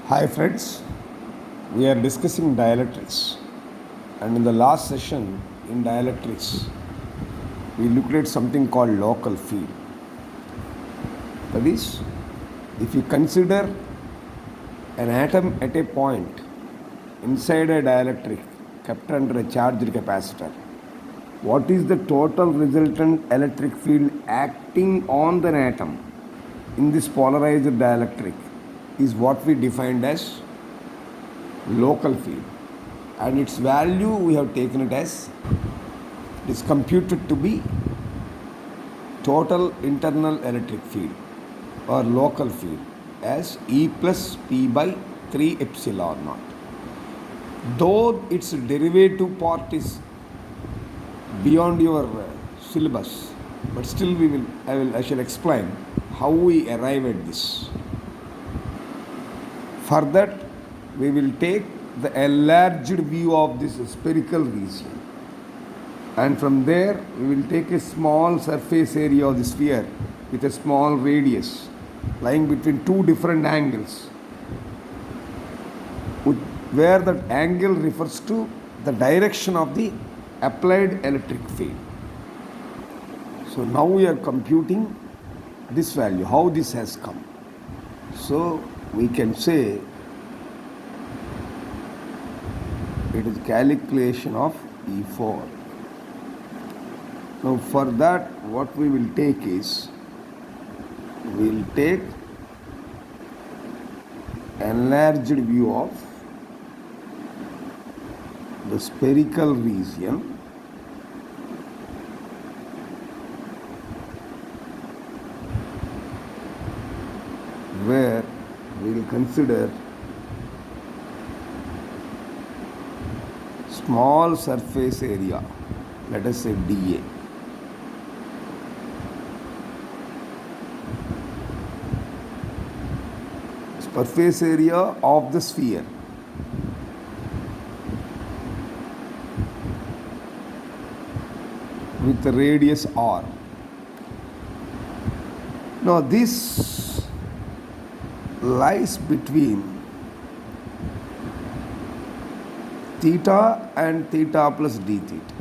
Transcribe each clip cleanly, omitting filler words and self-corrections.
Hi friends, we are discussing dielectrics, and in the last session in dielectrics we looked at something called local field. That is, if you consider an atom at a point inside a dielectric kept under a charged capacitor, what is the total resultant electric field acting on the atom in this polarized dielectric is what we defined as local field, and its value we have taken it as it is computed to be total internal electric field or local field as E plus P by 3 epsilon naught. Though its derivative part is beyond your syllabus, but still I shall explain how we arrive at this. For that, we will take the enlarged view of this spherical region, and from there we will take a small surface area of the sphere with a small radius lying between two different angles, where that angle refers to the direction of the applied electric field. So now we are computing this value, how this has come. So we can say it is calculation of E4. Now for that, what we will take is, we will take enlarged view of the spherical region where we will consider small surface area, let us say dA. Surface area of the sphere with the radius r. Now this lies between theta and theta plus d theta.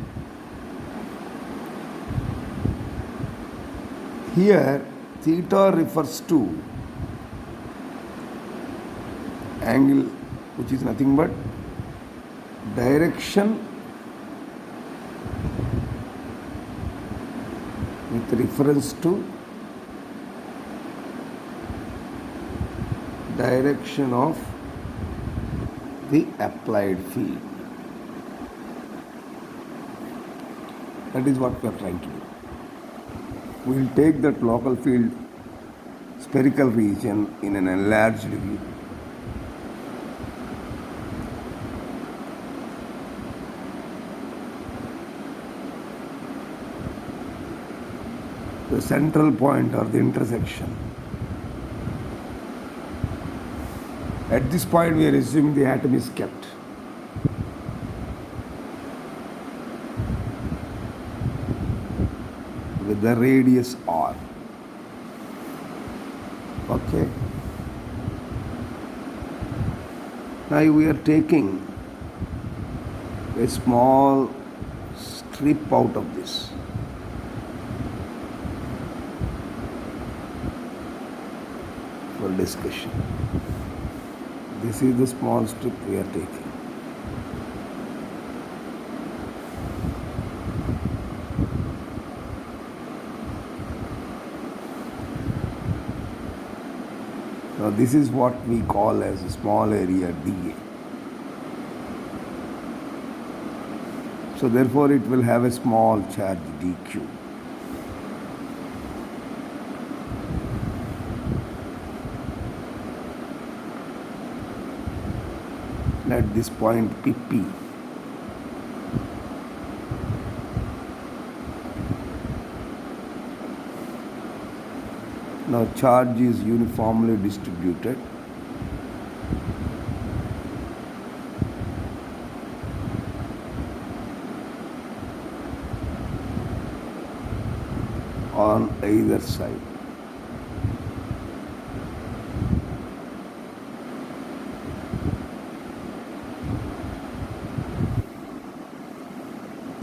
Here theta refers to angle which is nothing but direction with reference to direction of the applied field. That is what we are trying to do. We will take that local field spherical region in an enlarged view. The central point or the intersection. At this point we are assuming the atom is kept. With the radius r. Okay. Now we are taking a small strip out of this. For discussion. This is the small strip we are taking. Now this is what we call as a small area dA. So therefore it will have a small charge dQ. At this point PP. Now charge is uniformly distributed. On either side.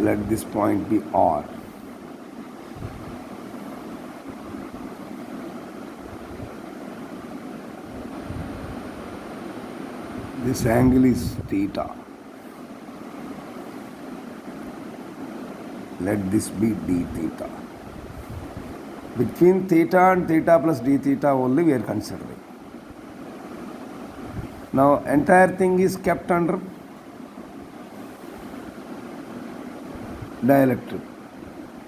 Let this point be R. This angle is theta. Let this be d theta. Between theta and theta plus d theta only we are considering. Now entire thing is kept under dielectric.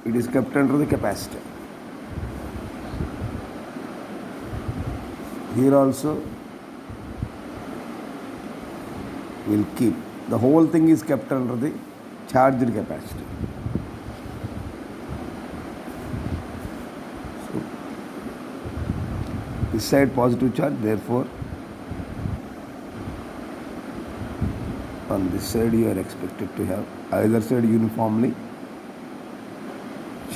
It is kept under the capacitor. Here also we will keep. The whole thing is kept under the charged capacitor. So this side positive charge, therefore on this side you are expected to have either side uniformly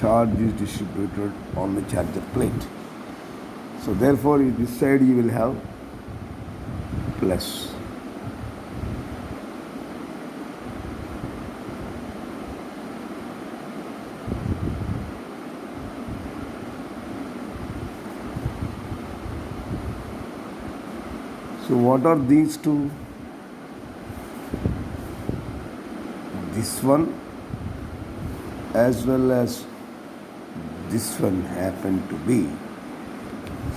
charge is distributed on the charger plate. So therefore this side you will have plus. So what are these two? This one as well as this one happen to be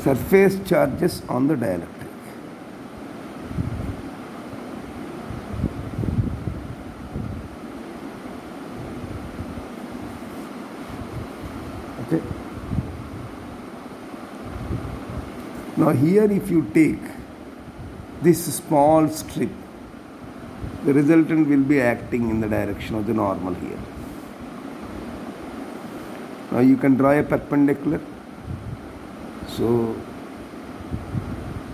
surface charges on the dielectric. Okay. Now here if you take this small strip, the resultant will be acting in the direction of the normal here. Now you can draw a perpendicular. So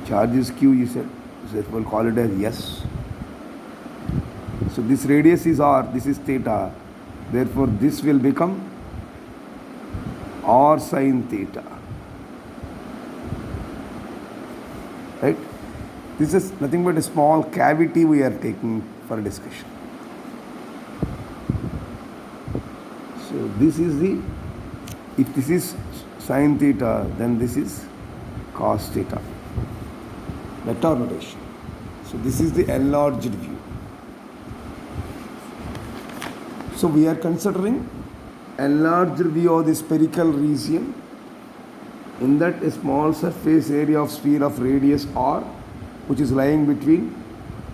charge is Q, you said. So we'll call it as S. So this radius is R, this is theta. Therefore this will become R sin theta. Right? This is nothing but a small cavity we are taking for discussion. So this is the, if this is sin theta, then this is cos theta. Vector notation. So this is the enlarged view. So we are considering enlarged view of the spherical region. In that a small surface area of sphere of radius R, which is lying between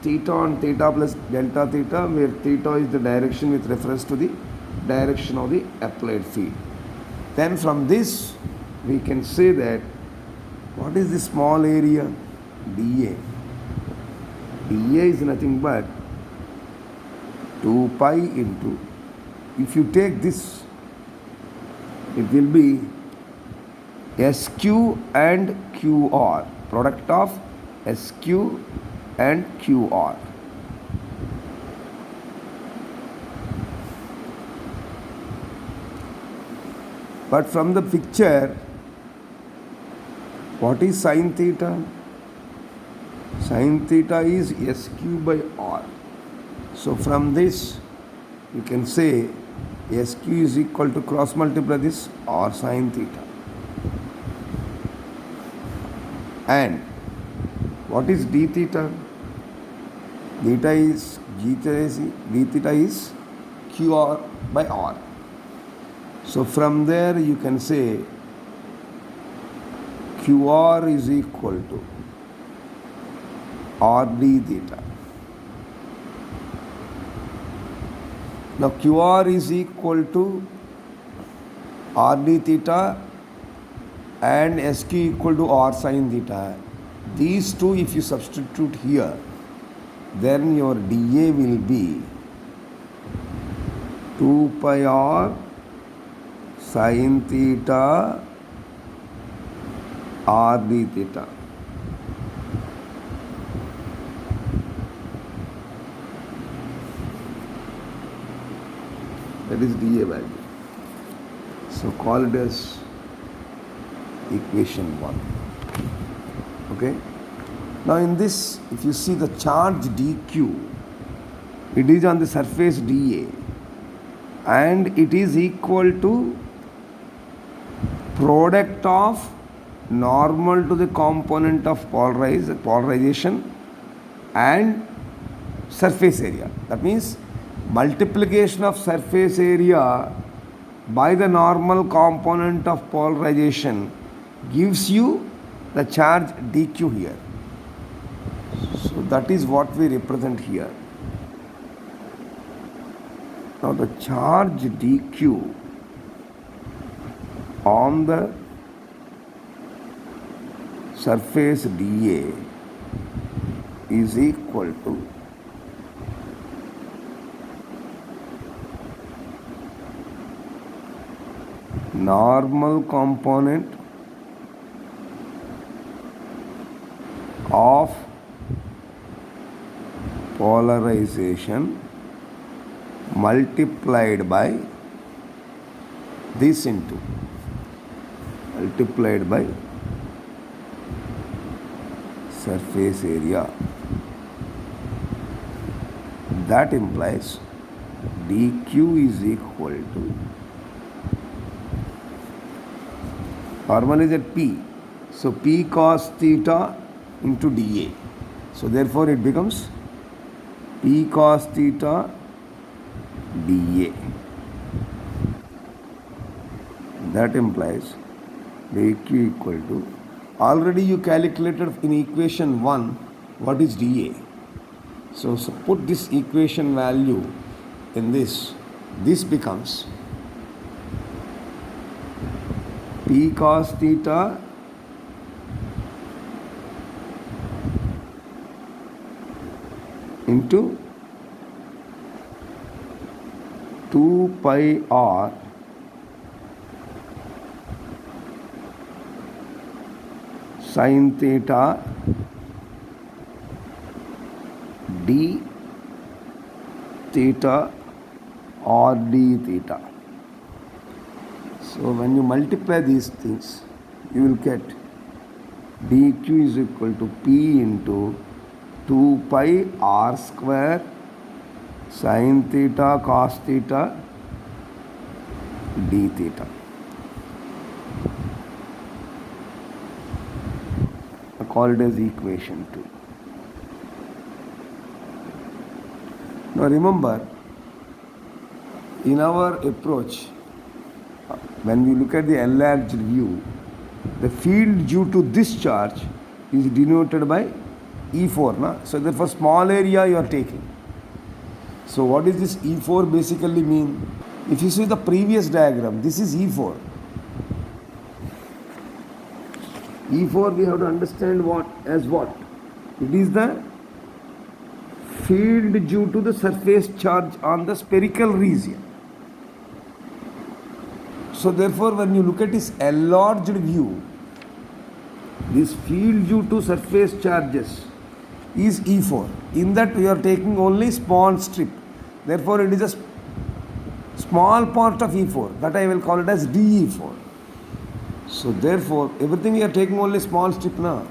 theta and theta plus delta theta, where theta is the direction with reference to the direction of the applied field. Then from this we can say that what is the small area? dA. dA is nothing but 2 pi into, if you take this, it will be SQ and QR, product of SQ and QR. But from the picture, what is sin theta? Sin theta is SQ by R. So from this, you can say SQ is equal to cross multiply this R sin theta. And what is d theta? Theta is d theta is QR by R. So from there you can say QR is equal to RD theta. Now QR is equal to RD theta and SQ equal to R sin theta. These two if you substitute here, then your dA will be 2 pi R sin theta RD theta. That is dA value. So call it as equation 1. Okay. Now in this, if you see the charge dQ, it is on the surface dA. and it is equal to product of normal to the component of polarization and surface area. That means multiplication of surface area by the normal component of polarization gives you the charge dq here. So that is what we represent here. Now the charge dq on the surface dA is equal to normal component of polarization multiplied by this into multiplied by surface area. That implies dq is equal to, formula is at p, so p cos theta into dA. So therefore it becomes p cos theta dA. That implies dq equal to, already you calculated in equation 1 what is dA. So put this equation value in this. This becomes p cos theta into 2 pi r sin theta d theta or d theta. So when you multiply these things, you will get dq is equal to p into 2 pi r square sin theta cos theta d theta, called as equation 2. Now remember, in our approach, when we look at the enlarged view, the field due to this charge is denoted by E4. Na? So therefore small area you are taking. So what does this E4 basically mean? If you see the previous diagram, this is E4. E4 we have to understand what as what? It is the field due to the surface charge on the spherical region. So therefore when you look at this enlarged view, this field due to surface charges is E4. In that we are taking only small strip. Therefore it is a small part of E4, that I will call it as DE4. So therefore everything we are taking only small strip now.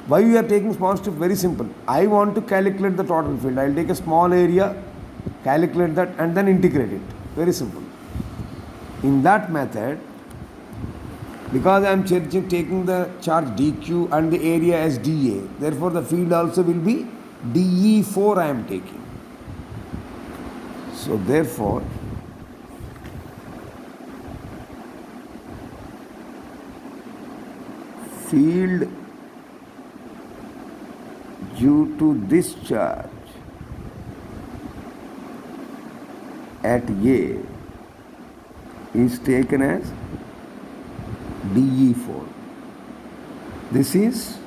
Why we are taking small strip? Very simple. I want to calculate the total field. I will take a small area, calculate that and then integrate it. Very simple. In that method, because I am taking the charge dq and the area as dA, therefore the field also will be dE4 I am taking. So therefore field due to this charge at A is taken as dE4. This is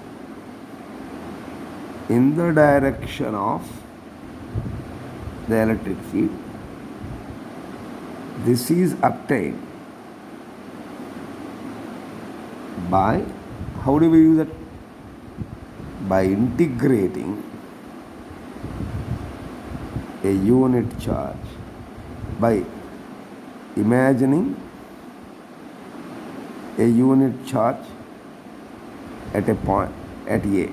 in the direction of the electric field. This is obtained by, how do we use it? By integrating a unit charge, by imagining a unit charge at a point at A.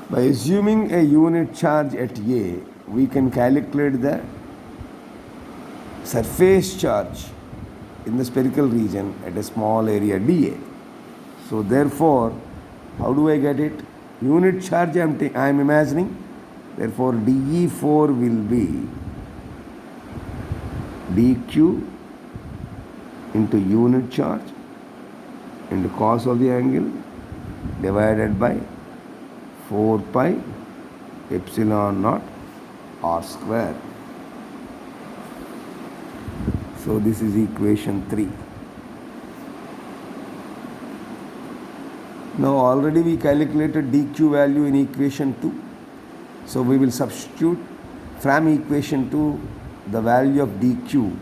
By By assuming a unit charge at A, we can calculate the surface charge in the spherical region at a small area dA. So therefore, how do I get it? Unit charge I am imagining. Therefore, dE4 will be dQ into unit charge into cos of the angle divided by 4 pi epsilon naught r square. So this is equation 3. Now already we calculated dq value in equation 2. So we will substitute from equation 2 the value of dq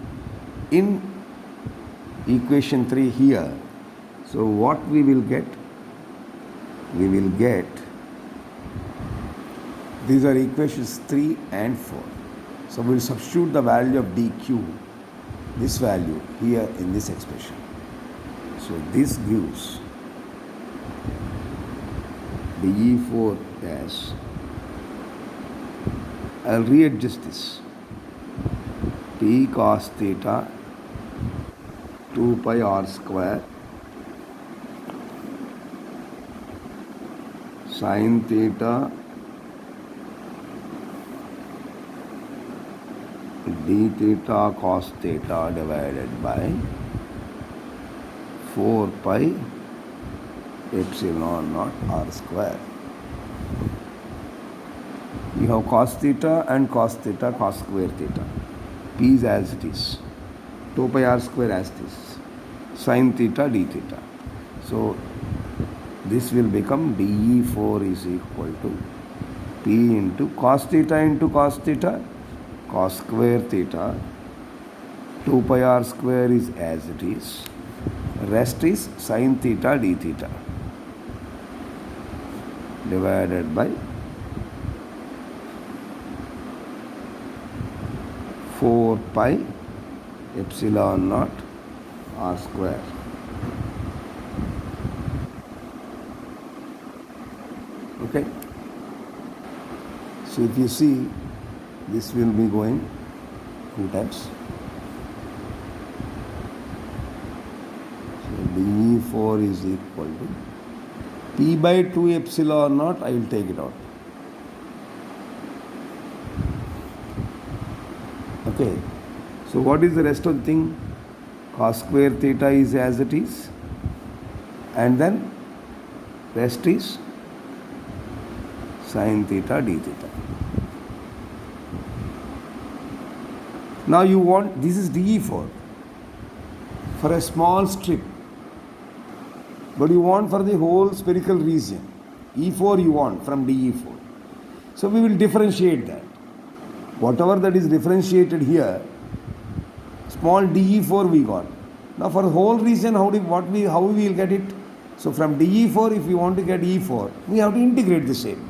in equation 3 here. So what we will get? We will get, these are equations 3 and 4. So we will substitute the value of dq, this value here in this expression. So this gives dE4 dash, I'll readjust this, T cos theta 2 pi r square sin theta d theta cos theta divided by 4 pi epsilon naught r square. You have cos theta and cos theta, cos square theta. P is as it is. 2 pi r square as this. Sin theta d theta. So this will become dE4 is equal to P into cos theta, cos square theta. 2 pi r square is as it is. Rest is sin theta d theta divided by 4 pi epsilon naught r square. Okay. So if you see, this will be going 2 times. So dE4 is equal to P by 2 epsilon naught, I will take it out. Okay. So what is the rest of the thing? Cos square theta is as it is. And then rest is sin theta d theta. Now you want, this is dE4 for a small strip, but you want for the whole spherical region. E4 you want from dE4. So we will differentiate that. Whatever that is differentiated here, small dE4 we got. Now for the whole region, how we will get it? So from dE4, if we want to get E4, we have to integrate the same.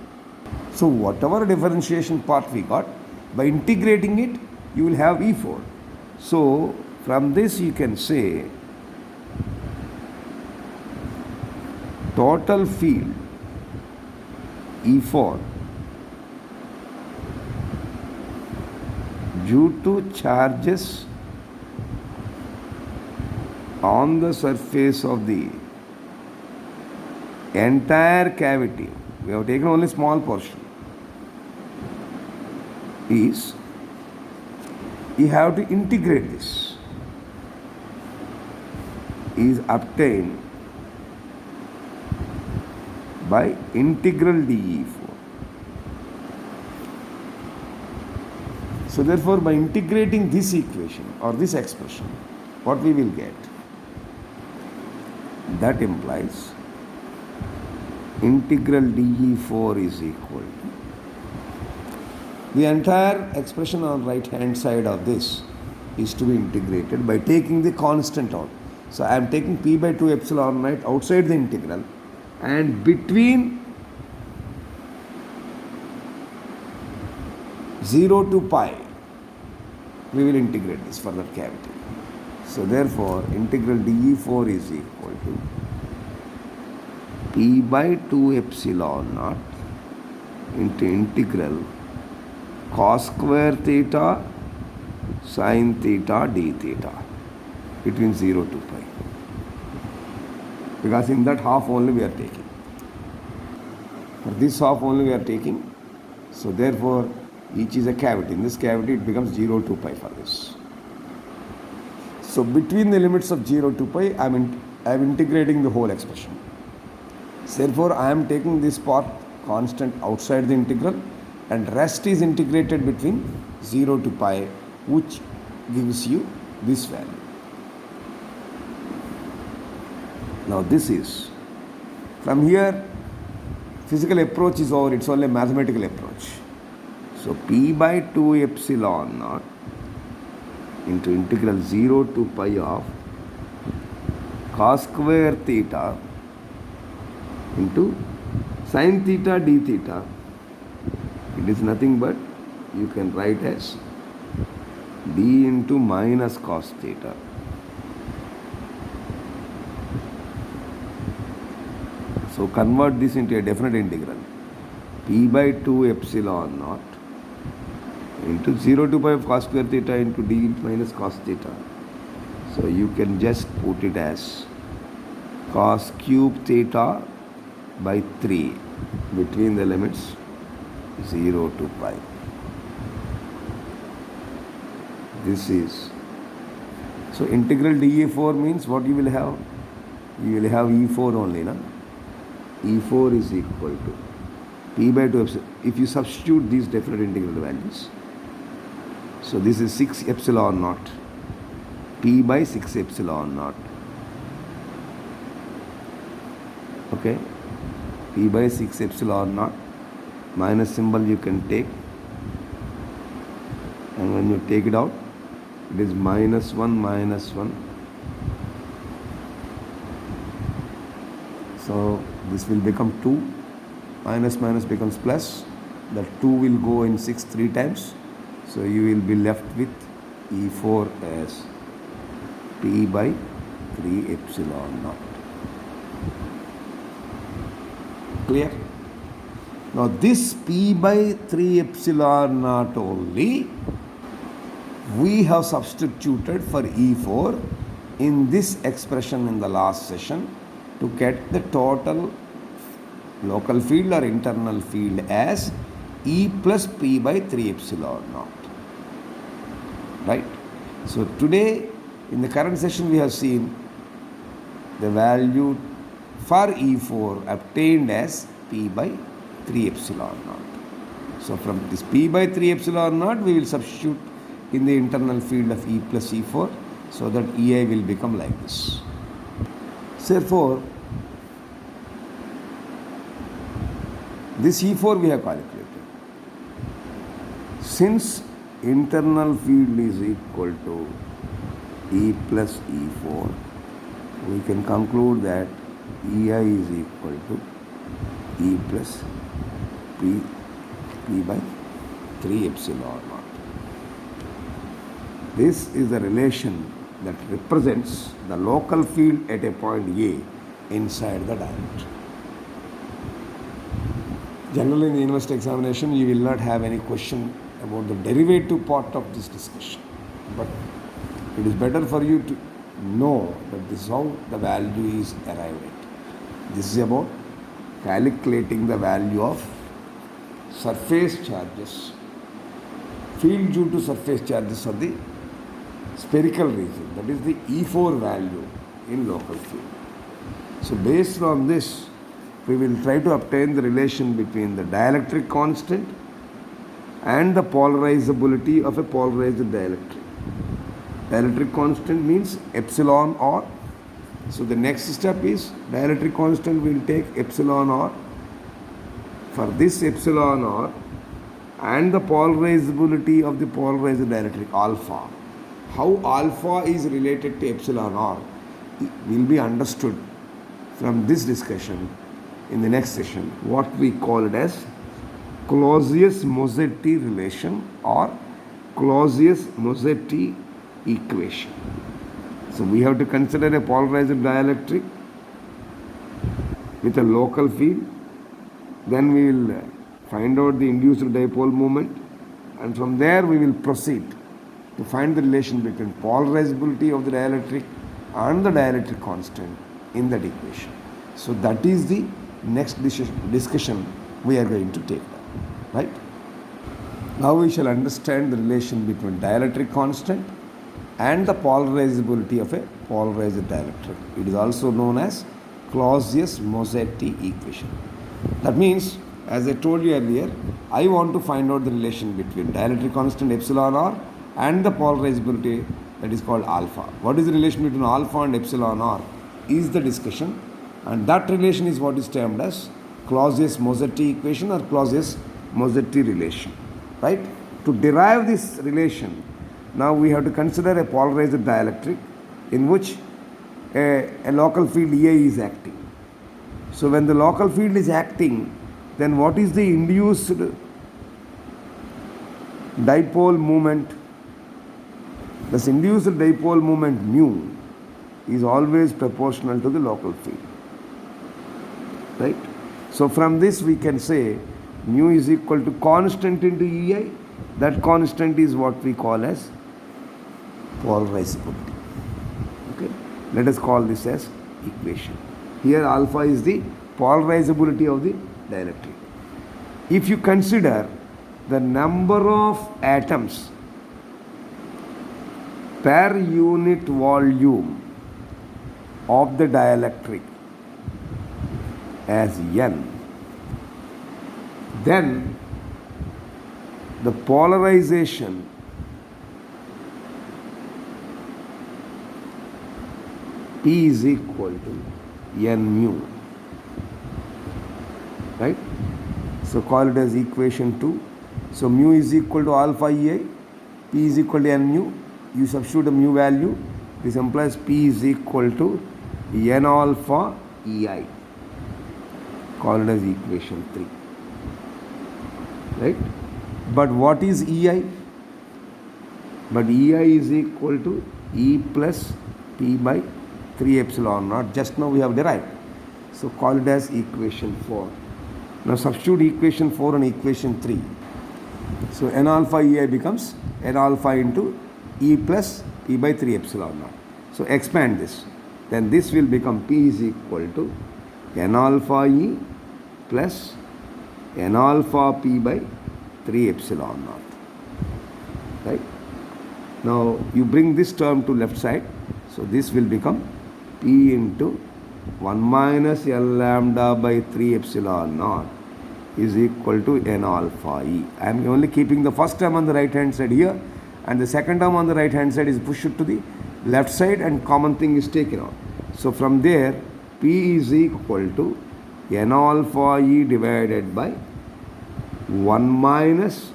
So whatever differentiation part we got, by integrating it, you will have E4. So from this you can say total field E4 due to charges on the surface of the entire cavity, we have taken only small portion, is you have to integrate this, is obtained by integral dE4. So therefore, by integrating this equation or this expression, what we will get? That implies integral dE4 is equal to the entire expression on right hand side of this is to be integrated by taking the constant out. So I am taking P by 2 epsilon naught outside the integral, and between 0 to pi we will integrate this for that cavity. So therefore integral dE4 is equal to P by 2 epsilon naught into integral cos square theta sin theta d theta between 0 to pi. Because in that half only we are taking. For this half only we are taking. So therefore each is a cavity. In this cavity it becomes 0 to pi for this. So between the limits of 0 to pi I am integrating the whole expression. Therefore I am taking this part constant outside the integral and rest is integrated between 0 to pi, which gives you this value. Now this is, from here physical approach is over, it's only a mathematical approach. So p by 2 epsilon naught into integral 0 to pi of cos square theta into sin theta d theta. It is nothing but you can write as d into minus cos theta. So convert this into a definite integral. P by 2 epsilon naught into 0 to pi of cos square theta into d minus cos theta. So you can just put it as cos cube theta by 3 between the limits 0 to pi. This is, so integral dE4 means what you will have? You will have E4 only, na? E4 is equal to P by 2 epsilon. If you substitute these definite integral values, so this is 6 epsilon naught, P by 6 epsilon naught. Okay, P by 6 epsilon naught, minus symbol you can take, and when you take it out, it is minus 1 minus 1. So this will become 2, minus minus becomes plus, the 2 will go in 6 3 times, so you will be left with E4 as P by 3 epsilon naught. Clear? Now this P by 3 epsilon naught only we have substituted for E4 in this expression in the last session to get the total local field or internal field as E plus P by 3 epsilon naught. Right? So today in the current session we have seen the value for E4 obtained as P by 3 epsilon naught. So from this P by 3 epsilon naught we will substitute in the internal field of E plus E4 so that EI will become like this. Therefore, this E4 we have calculated. Since internal field is equal to E plus E4, we can conclude that EI is equal to E plus P by 3 epsilon naught. This is the relation that represents the local field at a point A inside the diameter. Generally in the university examination you will not have any question about the derivative part of this discussion, but it is better for you to know that this is how the value is arrived at. This is about calculating the value of surface charges, field due to surface charges of the spherical region, that is the E4 value in local field. So based on this, we will try to obtain the relation between the dielectric constant and the polarizability of a polarized dielectric. Dielectric constant means epsilon r. So the next step is dielectric constant will take epsilon r. For this epsilon r and the polarizability of the polarized dielectric alpha, how alpha is related to epsilon r will be understood from this discussion in the next session, what we call it as Clausius-Mossetti relation or Clausius-Mossetti equation. So we have to consider a polarized dielectric with a local field, then we will find out the induced dipole moment, and from there we will proceed to find the relation between polarizability of the dielectric and the dielectric constant in that equation. So that is the next discussion we are going to take, right? Now we shall understand the relation between dielectric constant and the polarizability of a polarized dielectric. It is also known as Clausius-Mossetti equation. That means, as I told you earlier, I want to find out the relation between dielectric constant epsilon r and the polarizability, that is called alpha. What is the relation between alpha and epsilon r is the discussion, and that relation is what is termed as Clausius-Mossetti equation or Clausius-Mossetti relation, right? To derive this relation, now we have to consider a polarized dielectric in which a local field EI is acting. So when the local field is acting, then what is the induced dipole moment? This induced dipole moment mu is always proportional to the local field, right? So from this we can say mu is equal to constant into EI. That constant is what we call as polarizability. Okay, let us call this as equation. Here alpha is the polarizability of the dielectric. If you consider the number of atoms per unit volume of the dielectric as n, then the polarization P is equal to n mu, right? So call it as equation 2. So mu is equal to alpha EI, P is equal to n mu. You substitute a mu value. This implies P is equal to n alpha EI. Call it as equation 3. Right? But what is EI? But EI is equal to E plus P by 3 epsilon naught. Just now we have derived. So call it as equation 4. Now substitute equation 4 and equation 3. So n alpha EI becomes n alpha into E plus P by 3 epsilon naught. So expand this. Then this will become P is equal to n alpha E plus n alpha P by 3 epsilon naught. Right? Now you bring this term to left side. So this will become P into 1 minus L lambda by 3 epsilon naught is equal to n alpha E. I am only keeping the first term on the right hand side here, and the second term on the right hand side is pushed to the left side and common thing is taken out. So from there P is equal to n alpha E divided by 1 minus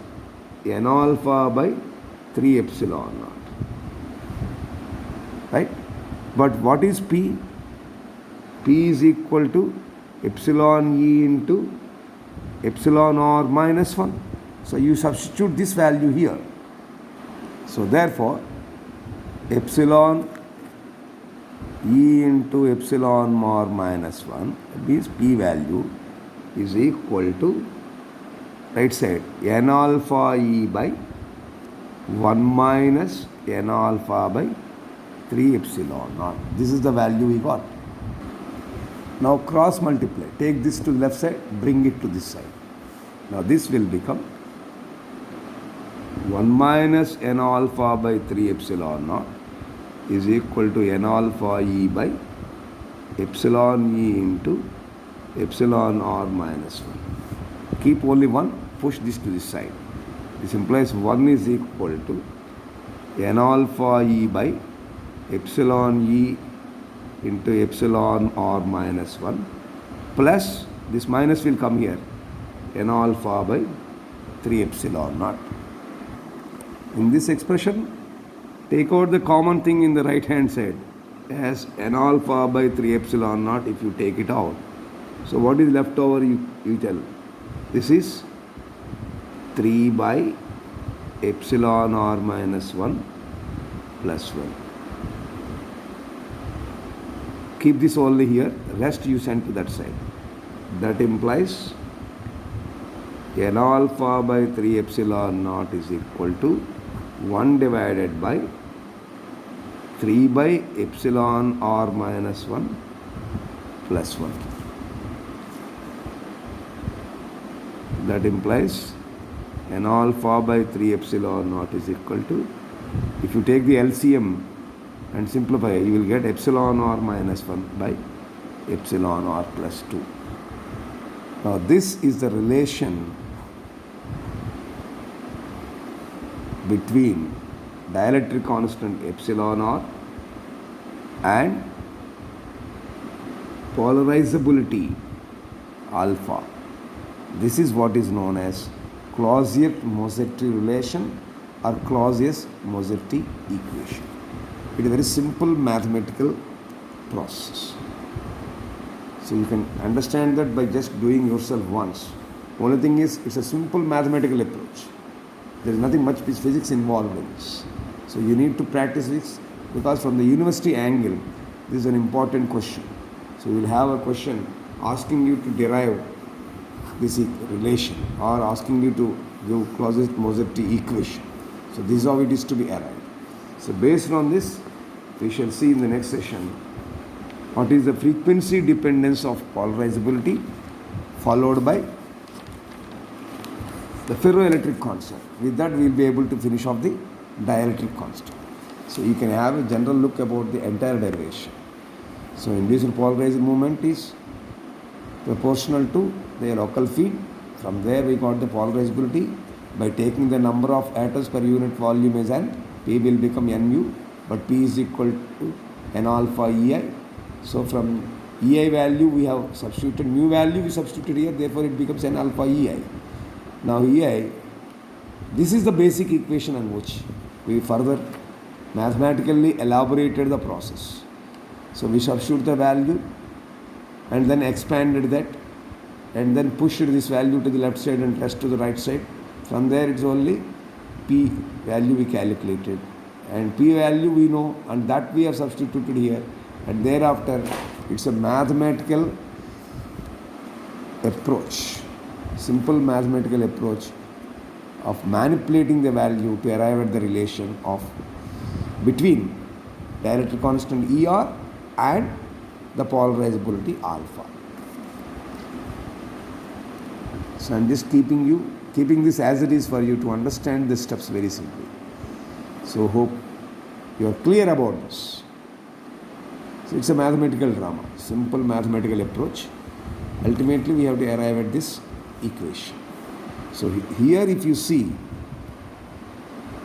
n alpha by 3 epsilon naught. Right? But what is P? P is equal to epsilon E into epsilon r minus 1. So you substitute this value here. So therefore, epsilon E into epsilon r minus 1, this P value is equal to, right side, n alpha E by 1 minus n alpha by 3 epsilon naught. This is the value we got. Now cross multiply. Take this to the left side, bring it to this side. Now this will become 1 minus n alpha by 3 epsilon naught is equal to n alpha E by epsilon E into epsilon r minus 1. Keep only 1, push this to this side. This implies 1 is equal to n alpha E by epsilon E into epsilon r minus 1 plus this minus will come here, n alpha by 3 epsilon naught. In this expression, take out the common thing in the right hand side as n alpha by 3 epsilon naught if you take it out. So what is left over, you tell. This is 3 by epsilon r minus 1 plus 1. Keep this only here, rest you send to that side. That implies n alpha by 3 epsilon naught is equal to 1 divided by 3 by epsilon r minus 1 plus 1. That implies n alpha by 3 epsilon naught is equal to, if you take the LCM and simplify, you will get epsilon r minus 1 by epsilon r plus 2. Now this is the relation between dielectric constant epsilon r and polarizability alpha. This is what is known as Clausius-Mossetti relation or Clausius-Mossetti equation. It is a very simple mathematical process. So you can understand that by just doing yourself once. Only thing is, it's a simple mathematical approach. There is nothing much physics involved in this. So you need to practice this, because from the university angle, this is an important question. So you will have a question asking you to derive this relation or asking you to give Clausius-Mossetti equation. So this is how it is to be arrived. So based on this, we shall see in the next session what is the frequency dependence of polarizability, followed by the ferroelectric constant. With that, we will be able to finish off the dielectric constant. So you can have a general look about the entire derivation. So induced polarized movement is proportional to the local field. From there we got the polarizability by taking the number of atoms per unit volume as n. P will become nu, but P is equal to n alpha EI. So from EI value we have substituted mu value, we substituted here, therefore it becomes n alpha EI. Now EI, this is the basic equation on which we further mathematically elaborated the process. So we substitute the value and then expanded that and then pushed this value to the left side and rest to the right side. From there it's only P value we calculated, and P value we know, and that we have substituted here, and thereafter it's a mathematical approach, simple mathematical approach of manipulating the value to arrive at the relation of between dielectric constant ER and the polarizability alpha. So I am just keeping this as it is for you to understand the steps very simply. So hope you are clear about this. So it's a mathematical drama, simple mathematical approach. Ultimately we have to arrive at this equation. So here if you see,